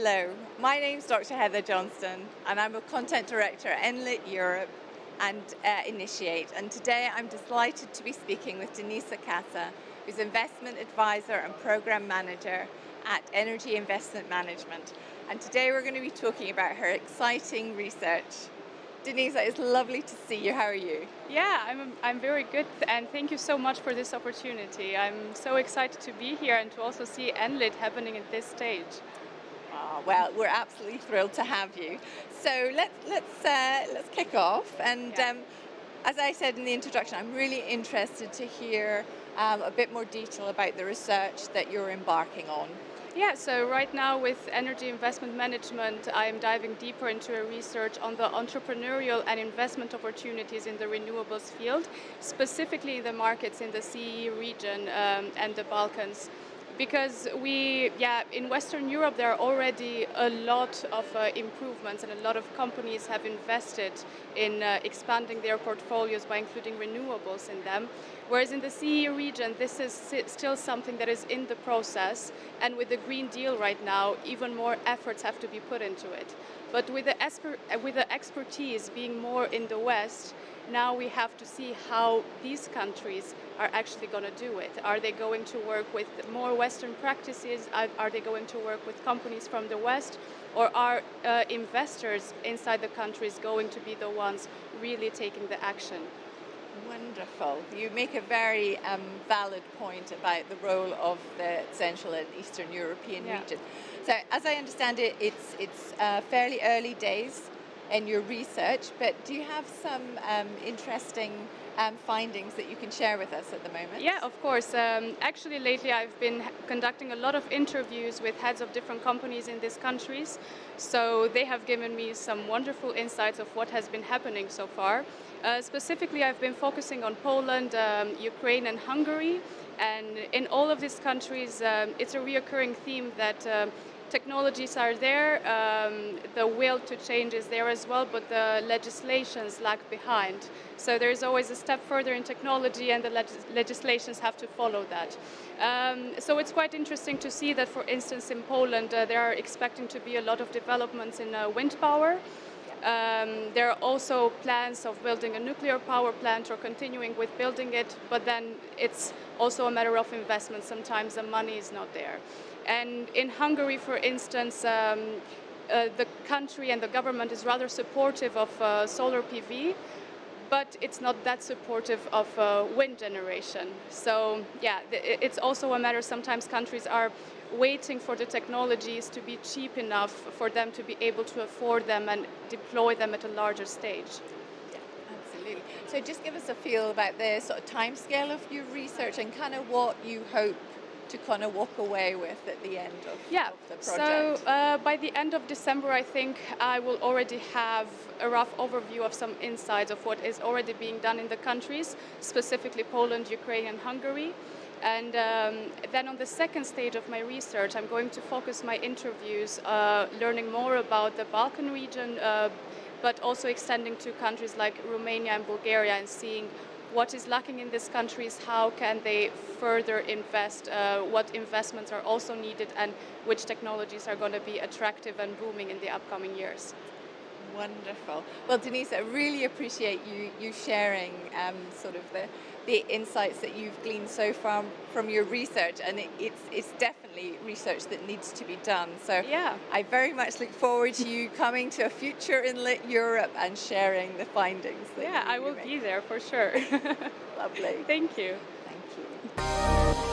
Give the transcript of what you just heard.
Hello, my name's Dr. Heather Johnstone and I'm a content director at Enlit Europe and Initiate. And today I'm delighted to be speaking with Denisa Kasa, who's investment advisor and program manager at Energy Investment Management. And today we're going to be talking about her exciting research. Denisa, it's lovely to see you. How are you? Yeah, I'm very good, and thank you so much for this opportunity. I'm so excited to be here and to also see Enlit happening at this stage. Well, we're absolutely thrilled to have you. So let's kick off. And as I said in the introduction, I'm really interested to hear a bit more detail about the research that you're embarking on. Yeah, so right now with Energy Investment Management, I'm diving deeper into a research on the entrepreneurial and investment opportunities in the renewables field, specifically in the markets in the CE region and the Balkans. Because in Western Europe, there are already a lot of improvements, and a lot of companies have invested in expanding their portfolios by including renewables in them. Whereas in the CE region, this is still something that is in the process, and with the Green Deal right now, even more efforts have to be put into it. But with the expertise being more in the West, now we have to see how these countries are actually going to do it. Are they going to work with more Western practices? Are they going to work with companies from the West? Or are investors inside the countries going to be the ones really taking the action? Wonderful. You make a very valid point about the role of the Central and Eastern European region. So as I understand it, it's fairly early days in your research, but do you have some interesting findings that you can share with us at the moment? Yeah, of course. Actually, lately I've been conducting a lot of interviews with heads of different companies in these countries. So they have given me some wonderful insights of what has been happening so far. Specifically, I've been focusing on Poland, Ukraine and Hungary. And in all of these countries, it's a reoccurring theme that technologies are there, the will to change is there as well, but the legislations lag behind. So there's always a step further in technology, and the legislations have to follow that. So it's quite interesting to see that, for instance, in Poland, there are expecting to be a lot of developments in wind power. There are also plans of building a nuclear power plant or continuing with building it, but then it's also a matter of investment. Sometimes the money is not there. And in Hungary, for instance, the country and the government is rather supportive of solar PV, but it's not that supportive of wind generation. So it's also a matter, sometimes countries are waiting for the technologies to be cheap enough for them to be able to afford them and deploy them at a larger stage. Yeah, absolutely. So just give us a feel about the sort of timescale of your research and kind of what you hope to kind of walk away with at the end of the project. So by the end of December, I think I will already have a rough overview of some insights of what is already being done in the countries, specifically Poland, Ukraine and Hungary. And then on the second stage of my research, I'm going to focus my interviews learning more about the Balkan region, but also extending to countries like Romania and Bulgaria and seeing what is lacking in these countries, how can they further invest, what investments are also needed, and which technologies are going to be attractive and booming in the upcoming years. Wonderful. Well, Denisa, I really appreciate you sharing sort of the insights that you've gleaned so far from your research, and it's definitely research that needs to be done. So I very much look forward to you coming to a future Enlit Europe and sharing the findings. I will be there for sure. Lovely. Thank you. Thank you.